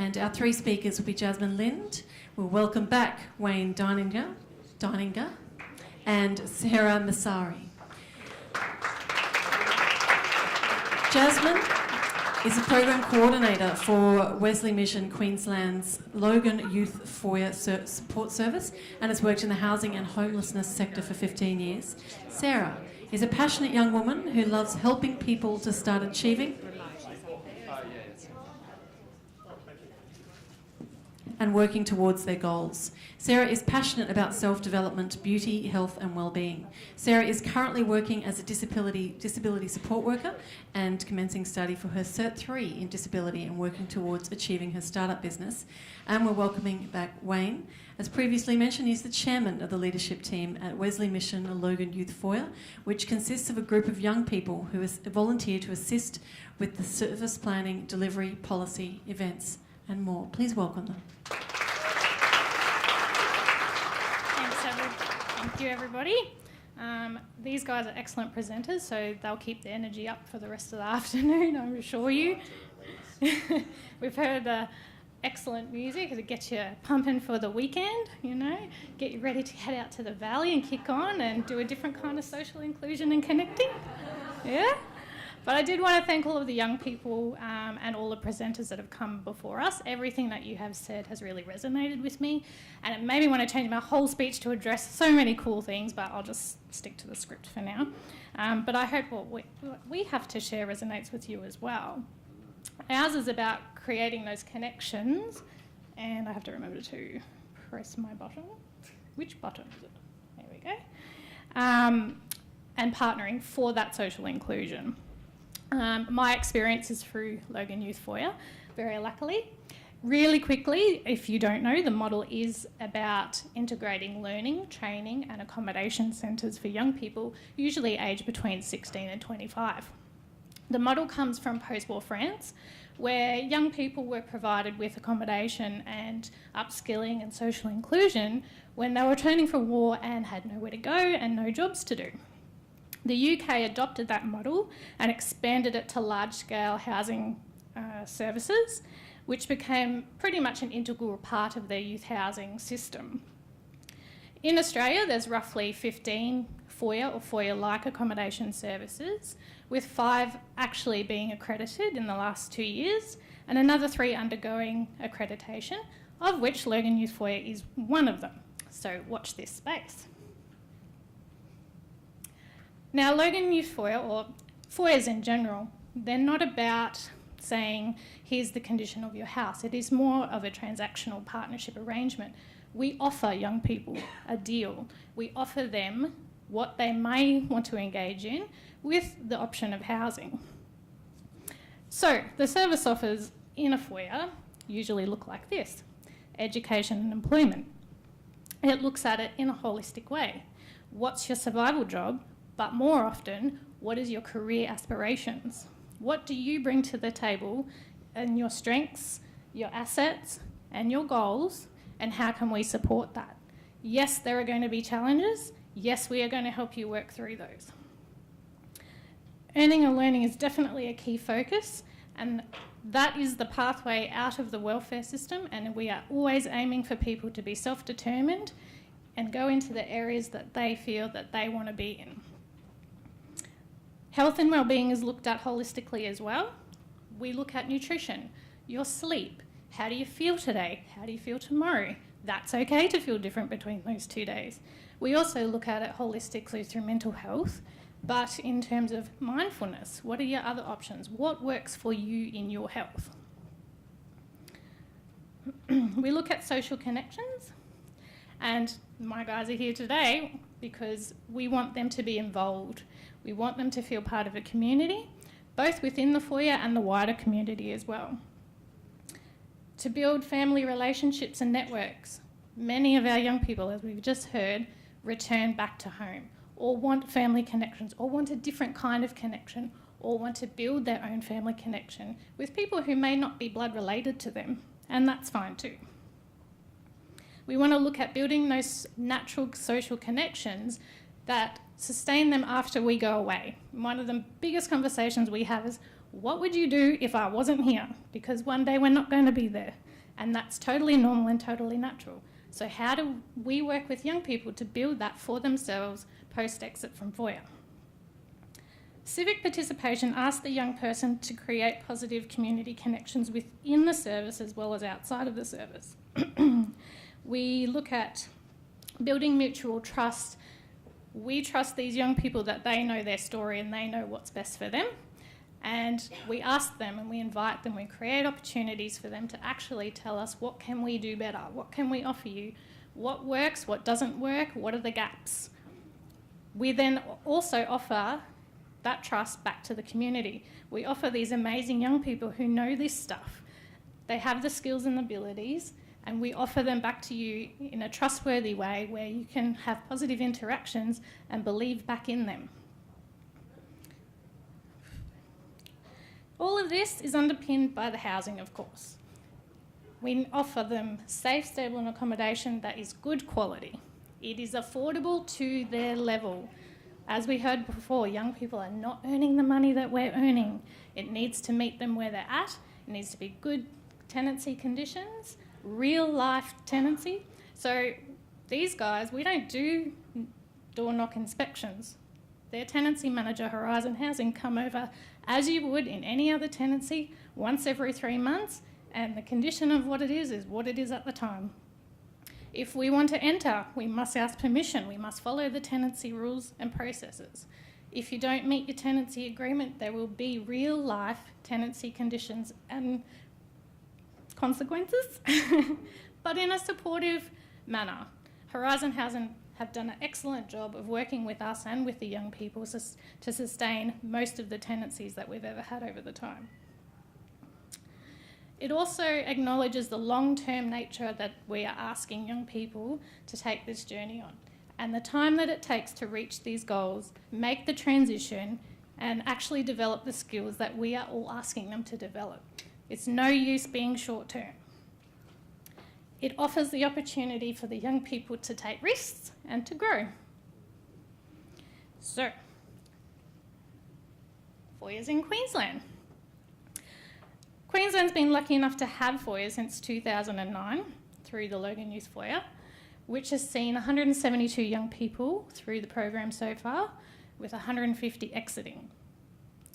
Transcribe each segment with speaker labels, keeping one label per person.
Speaker 1: And our three speakers will be Jasmin Lind. We'll welcome back Wayne Deininger and Sara Maisary. Jasmin is a program coordinator for Wesley Mission Queensland's Logan Youth Foyer Support Service and has worked in the housing and homelessness sector for 15 years. Sara is a passionate young woman who loves helping people to start achieving and working towards their goals. Sara is passionate about self-development, beauty, health and well-being. Sara is currently working as a disability support worker and commencing study for her Cert 3 in disability and working towards achieving her startup business. And we're welcoming back Wayne. As previously mentioned, he's the chairman of the leadership team at Wesley Mission Logan Youth Foyer, which consists of a group of young people who volunteer to assist with the service planning, delivery, policy, events and more. Please welcome them.
Speaker 2: Thank you, everybody. These guys are excellent presenters, so they'll keep the energy up for the rest of the afternoon, I assure you. We've heard excellent music to get you pumping for the weekend, you know, get you ready to head out to the valley and kick on and do a different kind of social inclusion and connecting. Yeah? But I did want to thank all of the young people and all the presenters that have come before us. Everything that you have said has really resonated with me, and it made me want to change my whole speech to address so many cool things, but I'll just stick to the script for now. But I hope what we have to share resonates with you as well. Ours is about creating those connections, and I have to remember to press my button. Which button is it? There we go. And partnering for that social inclusion. My experience is through Logan Youth Foyer, very luckily. Really quickly, if you don't know, the model is about integrating learning, training and accommodation centres for young people, usually aged between 16 and 25. The model comes from post-war France, where young people were provided with accommodation and upskilling and social inclusion when they were returning from war and had nowhere to go and no jobs to do. The UK adopted that model and expanded it to large-scale housing services, which became pretty much an integral part of their youth housing system. In Australia, there's roughly 15 foyer or foyer-like accommodation services, with 5 actually being accredited in the last 2 years, and another 3 undergoing accreditation, of which Logan Youth Foyer is one of them. So watch this space. Now, Logan Youth Foyer, or foyers in general, they're not about saying, here's the condition of your house. It is more of a transactional partnership arrangement. We offer young people a deal. We offer them what they may want to engage in with the option of housing. So, the service offers in a foyer usually look like this: education and employment. It looks at it in a holistic way. What's your survival job? But more often, what is your career aspirations? What do you bring to the table and your strengths, your assets and your goals, and how can we support that? Yes, there are going to be challenges. Yes, we are going to help you work through those. Earning and learning is definitely a key focus, and that is the pathway out of the welfare system, and we are always aiming for people to be self-determined and go into the areas that they feel that they want to be in. Health and wellbeing is looked at holistically as well. We look at nutrition, your sleep, how do you feel today, how do you feel tomorrow? That's okay to feel different between those 2 days. We also look at it holistically through mental health, but in terms of mindfulness, what are your other options? What works for you in your health? We look at social connections, and my guys are here today because we want them to be involved. We want them to feel part of a community, both within the foyer and the wider community as well. To build family relationships and networks. Many of our young people, as we've just heard, return back to home, or want family connections, or want a different kind of connection, or want to build their own family connection with people who may not be blood related to them, and that's fine too. We want to look at building those natural social connections that sustain them after we go away. One of the biggest conversations we have is, what would you do if I wasn't here? Because one day we're not going to be there. And that's totally normal and totally natural. So how do we work with young people to build that for themselves post-exit from foyer? Civic participation asks the young person to create positive community connections within the service as well as outside of the service. We look at building mutual trust. We trust these young people that they know their story and they know what's best for them. And we ask them and we invite them, we create opportunities for them to actually tell us, what can we do better? What can we offer you? What works? What doesn't work? What are the gaps? We then also offer that trust back to the community. We offer these amazing young people who know this stuff. They have the skills and abilities, and we offer them back to you in a trustworthy way where you can have positive interactions and believe back in them. All of this is underpinned by the housing, of course. We offer them safe, stable and accommodation that is good quality. It is affordable to their level. As we heard before, young people are not earning the money that we're earning. It needs to meet them where they're at. It needs to be good tenancy conditions, real life tenancy. So these guys, we don't do door knock inspections. Their tenancy manager, Horizon Housing, come over as you would in any other tenancy once every 3 months, and the condition of what it is what it is at the time. If we want to enter, we must ask permission. We must follow the tenancy rules and processes. If you don't meet your tenancy agreement, there will be real life tenancy conditions and consequences, but in a supportive manner. Horizon Housing have done an excellent job of working with us and with the young people to sustain most of the tenancies that we've ever had over the time. It also acknowledges the long-term nature that we are asking young people to take this journey on, and the time that it takes to reach these goals, make the transition and actually develop the skills that we are all asking them to develop. It's no use being short-term. It offers the opportunity for the young people to take risks and to grow. So, foyers in Queensland. Queensland's been lucky enough to have foyers since 2009 through the Logan Youth Foyer, which has seen 172 young people through the program so far, with 150 exiting.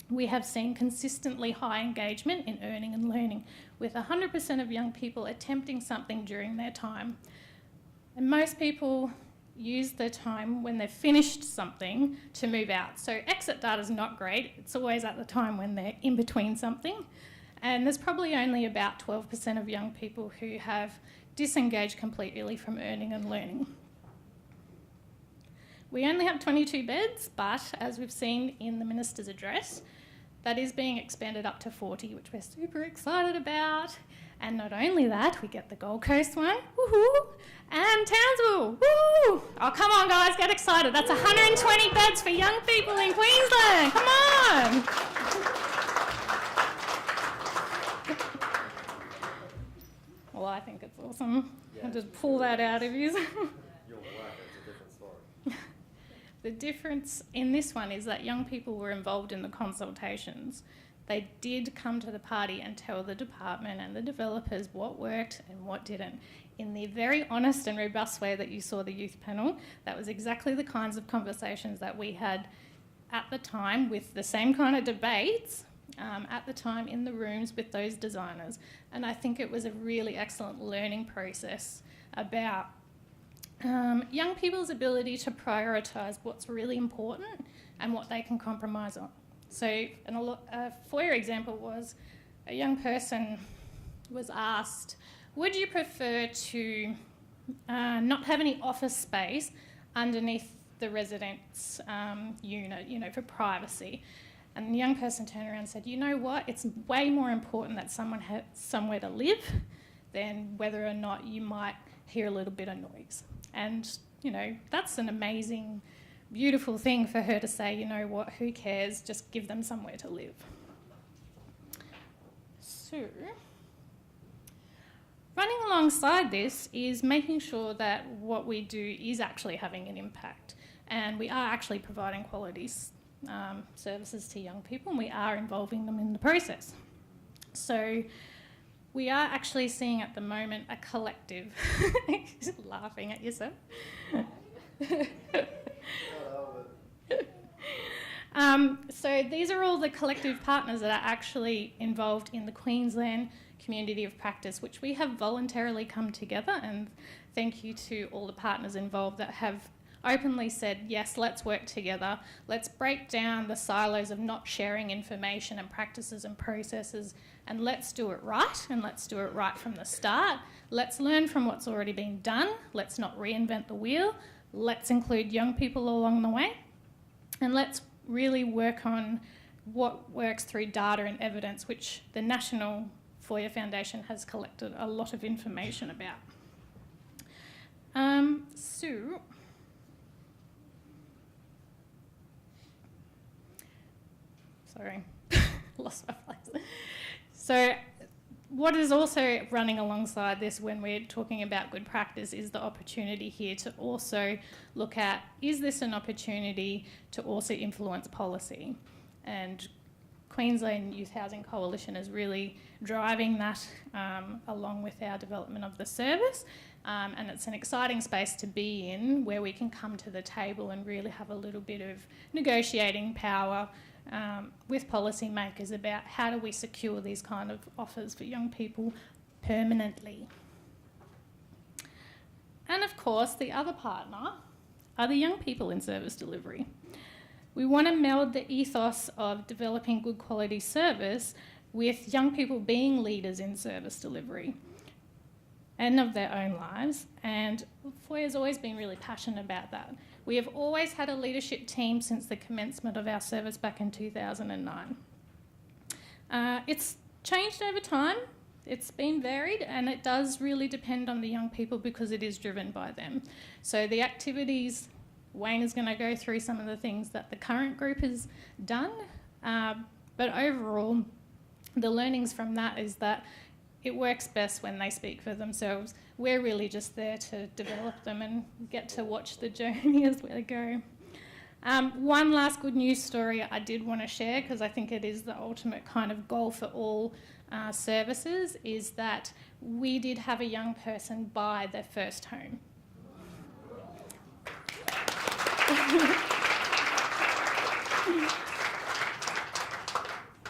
Speaker 2: We have seen consistently high engagement in earning and learning, with 100% of young people attempting something during their time. And most people use their time when they've finished something to move out. So exit data is not great. It's always at the time when they're in between something. And there's probably only about 12% of young people who have disengaged completely from earning and learning. We only have 22 beds, but as we've seen in the Minister's address, that is being expanded up to 40, which we're super excited about. And not only that, we get the Gold Coast one, woohoo, and Townsville, woo! Oh, come on, guys, get excited. That's 120 beds for young people in Queensland. Come on. Well, I think it's awesome. I'll just pull that out of you.
Speaker 3: You're black, it's a different story.
Speaker 2: The difference in this one is that young people were involved in the consultations. They did come to the party and tell the department and the developers what worked and what didn't. In the very honest and robust way that you saw the youth panel, that was exactly the kinds of conversations that we had at the time, with the same kind of debates at the time in the rooms with those designers. And I think it was a really excellent learning process about young people's ability to prioritise what's really important and what they can compromise on. So a foyer example was a young person was asked, would you prefer to not have any office space underneath the resident's unit, for privacy? And the young person turned around and said, you know what, it's way more important that someone has somewhere to live than whether or not you might hear a little bit of noise. And, that's an amazing, beautiful thing for her to say, you know what, who cares, just give them somewhere to live. So, running alongside this is making sure that what we do is actually having an impact, and we are actually providing quality services to young people, and we are involving them in the process. So We are actually seeing at the moment a collective. Laughing at yourself. So these are all the collective partners that are actually involved in the Queensland community of practice, which we have voluntarily come together, and thank you to all the partners involved that have openly said, yes, let's work together, let's break down the silos of not sharing information and practices and processes, and let's do it right, and let's do it right from the start. Let's learn from what's already been done, let's not reinvent the wheel, let's include young people along the way, and let's really work on what works through data and evidence, which the National Foyer Foundation has collected a lot of information about. Sorry, lost my place. So what is also running alongside this when we're talking about good practice is the opportunity here to also look at, is this an opportunity to also influence policy? And Queensland Youth Housing Coalition is really driving that along with our development of the service. And it's an exciting space to be in where we can come to the table and really have a little bit of negotiating power with policymakers about how do we secure these kind of offers for young people permanently. And of course, the other partner are the young people in service delivery. We want to meld the ethos of developing good quality service with young people being leaders in service delivery and of their own lives, and Foyer's always been really passionate about that. We have always had a leadership team since the commencement of our service back in 2009. It's changed over time, it's been varied, and it does really depend on the young people because it is driven by them. So the activities, Wayne is going to go through some of the things that the current group has done, but overall, the learnings from that is that it works best when they speak for themselves. We're really just there to develop them and get to watch the journey as we go. One last good news story I did want to share, because I think it is the ultimate kind of goal for all services, is that we did have a young person buy their first home.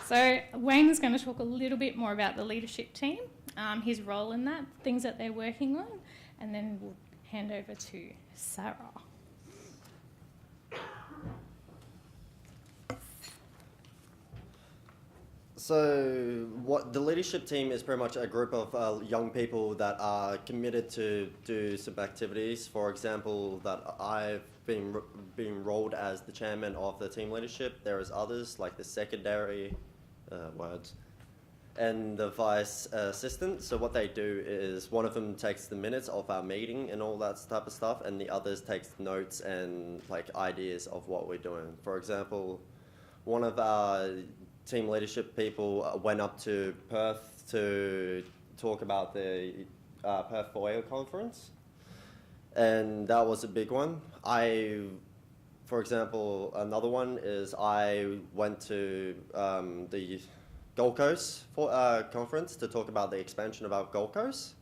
Speaker 2: So Wayne is going to talk a little bit more about the leadership team, his role in that, things that they're working on, and then we'll hand over to Sara.
Speaker 3: So what the leadership team is pretty much a group of young people that are committed to do some activities. For example, that I've been rolled as the chairman of the team leadership. There is others like the secondary words and the vice assistant. So what they do is one of them takes the minutes of our meeting and all that type of stuff, and the others takes notes and like ideas of what we're doing. For example, one of our team leadership people went up to Perth to talk about the Perth Foyer conference, and that was a big one. For example, another one is I went to the Gold Coast conference to talk about the expansion of our Gold Coast,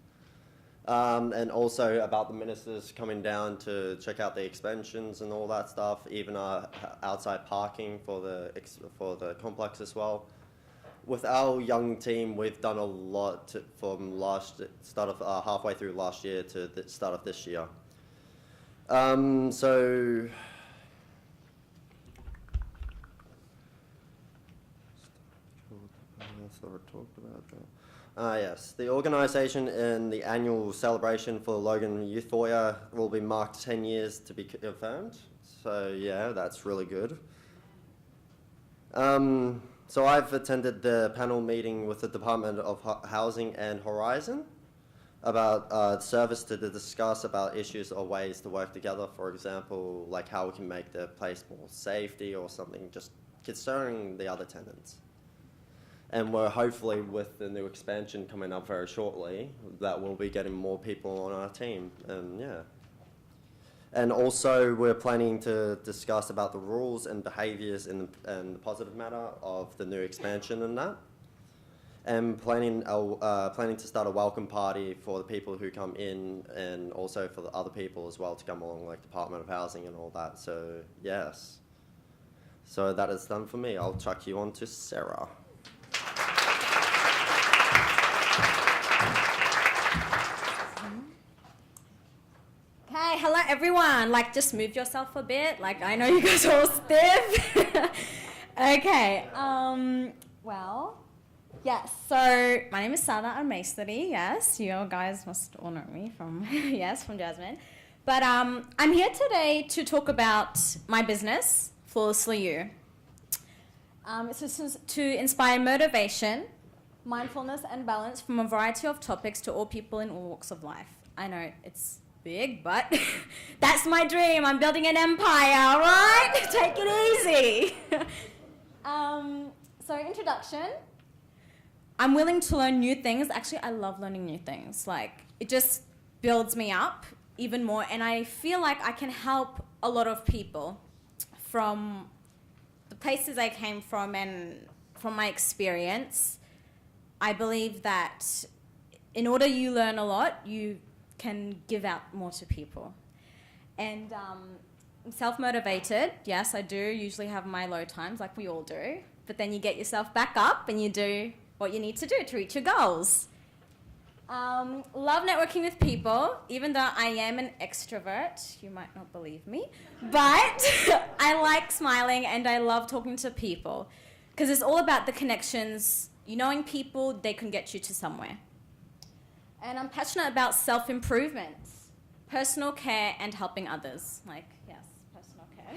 Speaker 3: and also about the ministers coming down to check out the expansions and all that stuff, even outside parking for the complex as well. With our young team, we've done a lot from halfway through last year to the start of this year. So Sort of talked about that. Yes, the organisation and the annual celebration for Logan Youth Foyer will be marked 10 years to be confirmed. So yeah, that's really good. So I've attended the panel meeting with the Department of Housing and Horizon about service to discuss about issues or ways to work together. For example, like how we can make the place more safety or something, just concerning the other tenants. And we're hopefully, with the new expansion coming up very shortly, that we'll be getting more people on our team, and yeah. And also, we're planning to discuss about the rules and behaviours and the positive matter of the new expansion and that. and planning to start a welcome party for the people who come in, and also for the other people as well to come along, like Department of Housing and all that. So yes, so that is done for me. I'll chuck you on to Sara.
Speaker 4: Okay, hello everyone. Like, just move yourself a bit. Like, I know you guys are all stiff. Okay. Well, yes. So my name is Sara. I'm Maisary. Yes, you guys must all know me from from Jasmin. But I'm here today to talk about my business, Flawlessly You. It's to inspire motivation, mindfulness, and balance from a variety of topics to all people in all walks of life. I know it's big, but that's my dream. I'm building an empire, right? Take it easy. So introduction. I'm willing to learn new things. Actually, I love learning new things. Like, it just builds me up even more, and I feel like I can help a lot of people from the places I came from and from my experience. I believe that in order you learn a lot, you can give out more to people. And I'm self-motivated. Yes, I do usually have my low times, like we all do. But then you get yourself back up and you do what you need to do to reach your goals. Love networking with people, even though I am an extrovert. You might not believe me. But I like smiling and I love talking to people. Because it's all about the connections. You knowing people, they can get you to somewhere. And I'm passionate about self-improvement, personal care, and helping others. Like, yes, personal care.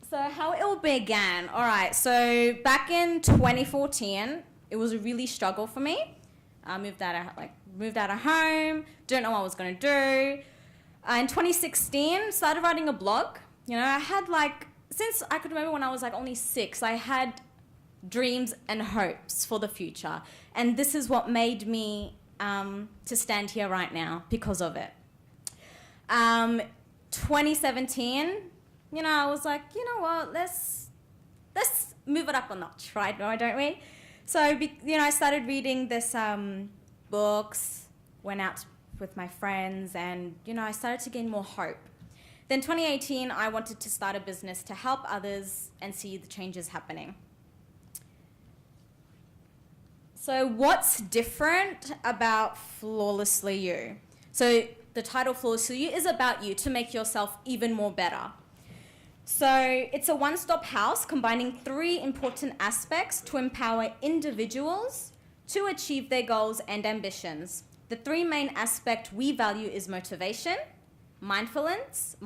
Speaker 4: So how it all began. All right, so back in 2014, it was a really struggle for me. I moved out of home, didn't know what I was going to do. In 2016, started writing a blog. You know, I had since I could remember when I was only 6, I had dreams and hopes for the future. And this is what made me to stand here right now because of it. 2017, I was like, you know what, let's move it up a notch, right? Why don't we? So, I started reading this books, went out with my friends, and, I started to gain more hope. Then 2018, I wanted to start a business to help others and see the changes happening. So what's different about Flawlessly You? So the title Flawlessly You is about you to make yourself even more better. So it's a one-stop house combining 3 important aspects to empower individuals to achieve their goals and ambitions. The 3 main aspects we value is motivation, mindfulness,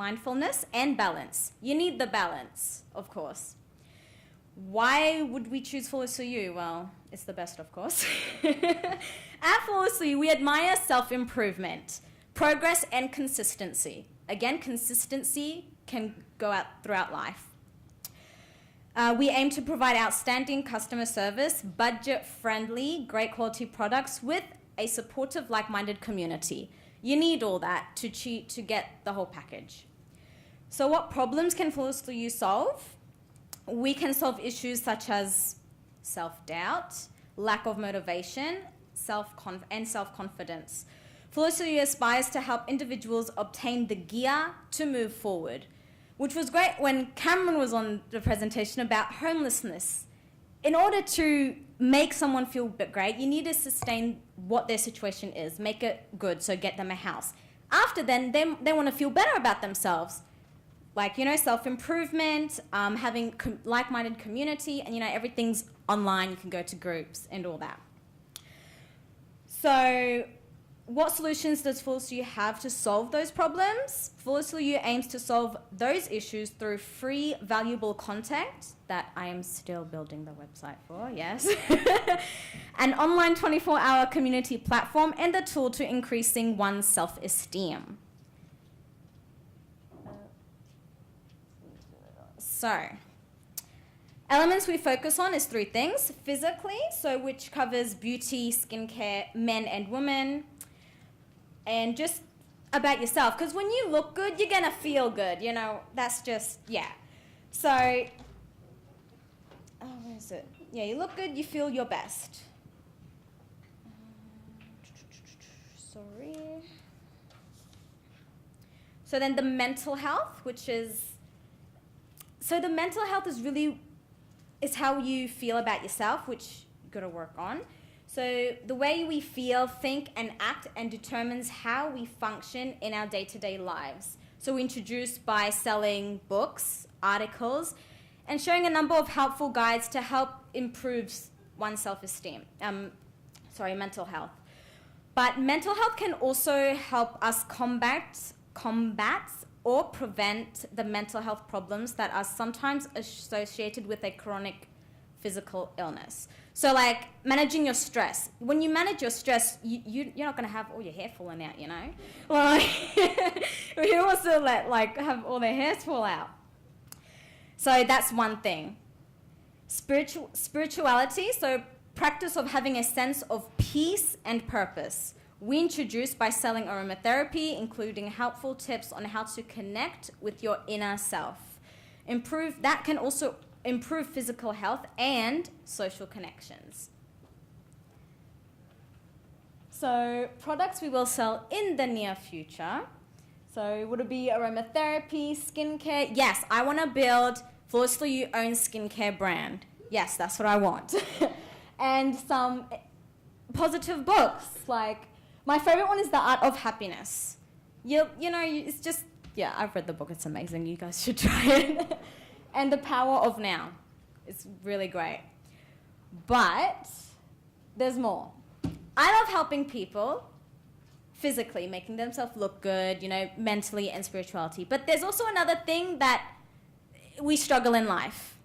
Speaker 4: and balance. You need the balance, of course. Why would we choose Flawlessly You? Well, it's the best, of course. At Flawlessly You, we admire self-improvement, progress, and consistency. Again, consistency can go out throughout life. We aim to provide outstanding customer service, budget-friendly, great quality products with a supportive, like-minded community. You need all that to get the whole package. So what problems can Flawlessly You solve? We can solve issues such as self-doubt, lack of motivation, and self-confidence. Flawlessly You aspires to help individuals obtain the gear to move forward, which was great when Cameron was on the presentation about homelessness. In order to make someone feel great, you need to sustain what their situation is, make it good, so get them a house. After then, they want to feel better about themselves. Self-improvement, having like-minded community, and, everything's online. You can go to groups and all that. So what solutions does Flawlessly You have to solve those problems? Flawlessly You aims to solve those issues through free, valuable content that I am still building the website for, yes. An online 24-hour community platform and a tool to increasing one's self-esteem. So, elements we focus on is 3 things. Physically, which covers beauty, skincare, men and women, and just about yourself. Because when you look good, you're going to feel good. That's just, yeah. So, where is it? Yeah, you look good, you feel your best. Sorry. So then the mental health, so the mental health is how you feel about yourself, which you've got to work on. So the way we feel, think, and act and determines how we function in our day-to-day lives. So we introduced by selling books, articles, and showing a number of helpful guides to help improve one's self-esteem. Mental health. But mental health can also help us combat or prevent the mental health problems that are sometimes associated with a chronic physical illness. So like managing your stress. When you manage your stress, you're not going to have all your hair falling out, you know? Like, who wants to have all their hairs fall out? So that's one thing. Spirituality, so practice of having a sense of peace and purpose. We introduced by selling aromatherapy, including helpful tips on how to connect with your inner self. That can also improve physical health and social connections. So products we will sell in the near future. So would it be aromatherapy, skincare? Yes, I want to build Flawlessly You own skincare brand. Yes, that's what I want. And some positive books. Like, my favorite one is The Art of Happiness. It's just, yeah, I've read the book. It's amazing. You guys should try it. And The Power of Now. It's really great. But there's more. I love helping people physically, making themselves look good, mentally and spirituality. But there's also another thing that we struggle in life.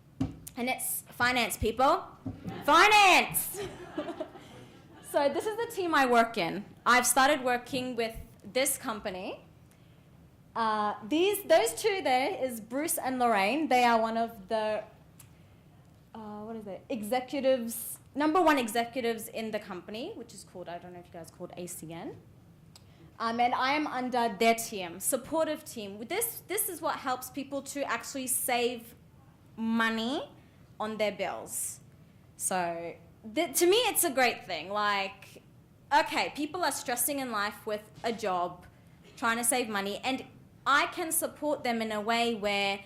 Speaker 4: And it's finance, people. Finance! So this is the team I work in. I've started working with this company. Those two there is Bruce and Lorraine. They are one of the, executives, number one executives in the company, which is called, I don't know if you guys called ACN. And I am under their team, supportive team. This is what helps people to actually save money on their bills. So to me, it's a great thing. Like, okay, people are stressing in life with a job, trying to save money, and I can support them in a way where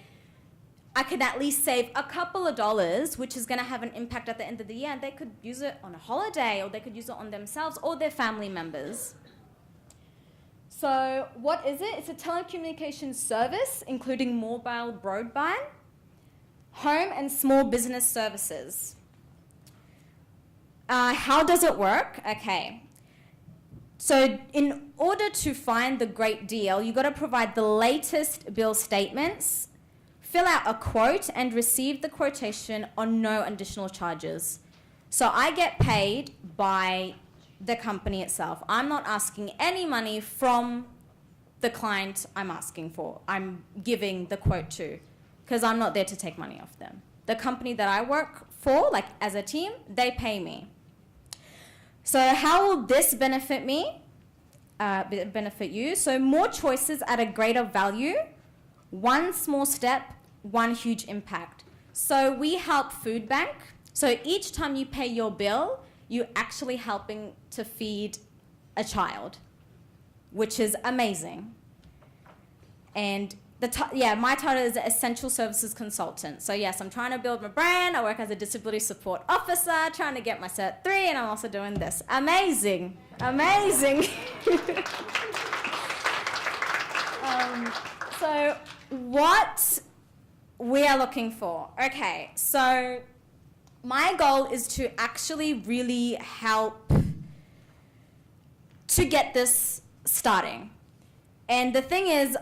Speaker 4: I could at least save a couple of dollars, which is going to have an impact at the end of the year, and they could use it on a holiday, or they could use it on themselves or their family members. So what is it? It's a telecommunications service, including mobile broadband, home and small business services. How does it work? Okay. So in order to find the great deal, you've got to provide the latest bill statements, fill out a quote, and receive the quotation on no additional charges. So I get paid by the company itself. I'm not asking any money from the client I'm giving the quote to, because I'm not there to take money off them. The company that I work for, like as a team, they pay me. So how will this benefit me? Benefit you? So more choices at a greater value, one small step, one huge impact. So we help food bank. So each time you pay your bill, you're actually helping to feed a child, which is amazing. And my title is Essential Services Consultant. So yes, I'm trying to build my brand. I work as a disability support officer, trying to get my Cert 3, and I'm also doing this. Amazing. So what we are looking for. Okay, so my goal is to actually really help to get this starting. And the thing is,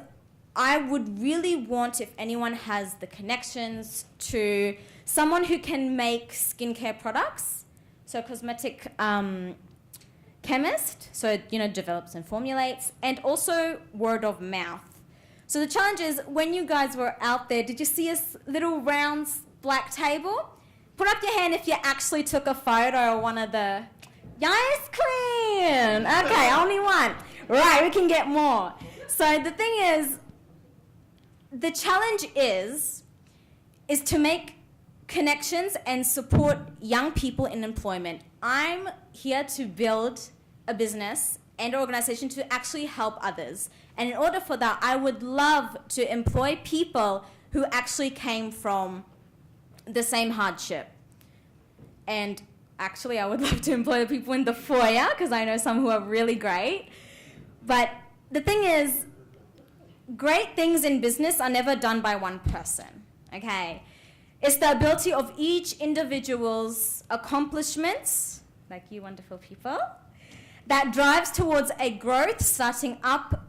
Speaker 4: I would really want, if anyone has the connections to someone who can make skincare products, so cosmetic chemist, so, develops and formulates, and also word of mouth. So the challenge is, when you guys were out there, did you see a little round black table? Put up your hand if you actually took a photo of one of the... Yes, Queen! Okay, only one. Right, we can get more. So the thing is, the challenge is to make connections and support young people in employment. I'm here to build a business and organization to actually help others. And in order for that, I would love to employ people who actually came from the same hardship. And actually, I would love to employ the people in the foyer, because I know some who are really great. But the thing is, great things in business are never done by one person, okay? It's the ability of each individual's accomplishments, like you wonderful people, that drives towards a growth, starting up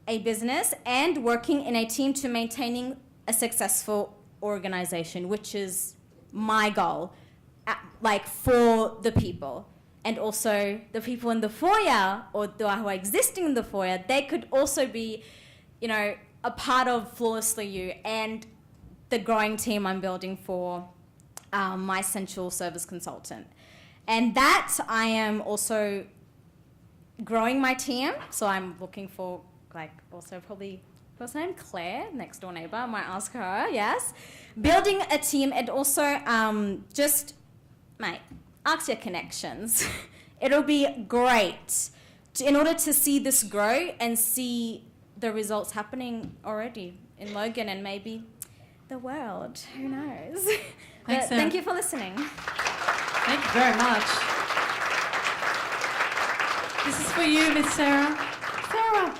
Speaker 4: a business and working in a team to maintaining a successful organization, which is my goal, like for the people. And also the people in the foyer, or who are existing in the foyer, they could also be, you know, a part of Flawlessly You and the growing team I'm building for my central service consultant. And that I am also growing my team. So I'm looking for, like, also probably first name Claire, next door neighbor. I might ask her, yes. Building a team, and also just, mate, ask your connections. It'll be great in order to see this grow and see the results happening already in Logan and maybe the world. Who knows?
Speaker 1: Thanks, Sarah.
Speaker 4: Thank you for listening.
Speaker 1: Thank you very much. This is for you, Miss Sarah. Sarah.